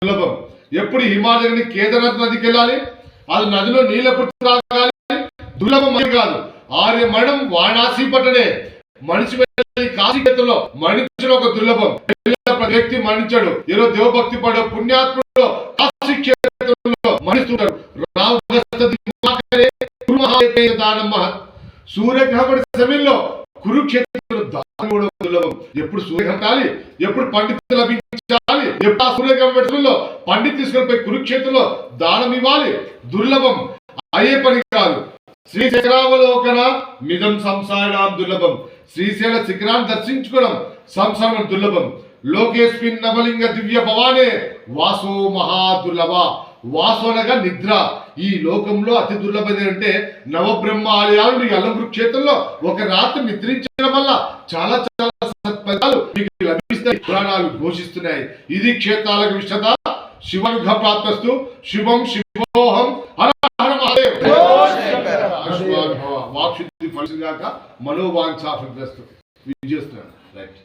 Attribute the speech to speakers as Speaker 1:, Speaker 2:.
Speaker 1: దుర్లభం. ఎప్పుడు హిమాలయాన్ని కేదార్నాథ్ నదికి వెళ్ళాలి, అది నదిలో నీళ్ళెప్పుడు త్రాగాలి, దుర్లభం కాదు. ఆర్య మరణం వారణాసి పట్టణే. మనిషి కాశీక్షేత్రంలో మరణించడం ఒక దుర్లభం. వ్యక్తి మరణించాడు, ఏదో దేవభక్తి పడ పుణ్యాత్ముడు కాశీ క్షేత్రంలో మరణిస్తున్నాడు. సూర్యగ్రహణ సమయంలో కురుక్షేత్రంలో దానం కూడా దుర్లభం. ఎప్పుడు సూర్యగ్రహం కాలి, ఎప్పుడు పండితులు లభించాలి, ఎప్పుడు ఆ సూర్యగ్రహణలో పండిత్ తీసుకొని కురుక్షేత్రంలో దానం ఇవ్వాలి. దుర్లభం, అయ్యే పని కాదు. శ్రీశైలావలోకన మిదం సంసారాం దుర్లభం. శ్రీశైల శిఖరాన్ని దర్శించుకోవడం సంసారం దుర్లభం. లోకేస్మిన్ నవలింగ దివ్య భవానే వాసో మహాదుర్లభ. వాసో అనగా నిద్ర. ఈ లోకంలో అతి దుర్లభది అంటే నవబ్రహ్మ ఆలయాలు ఈ అలంకృత క్షేత్రంలో ఒక రాత్రి నిద్రించడం వల్ల చాలా చాలా సత్ఫలితాలు మీకు లభిస్తాయి. పురాణాలు ఘోషిస్తున్నాయి. ఇది క్షేత్రాలకు విషత. శివనుగ్రహ ప్రాప్తస్తు. శుభం శివోహం. హర హర మహాదేవ్. వాక్శుద్ధి ఫలిగాక మనోవాంఛాఫలస్తు. విజయస్తున్నాను. రైట్.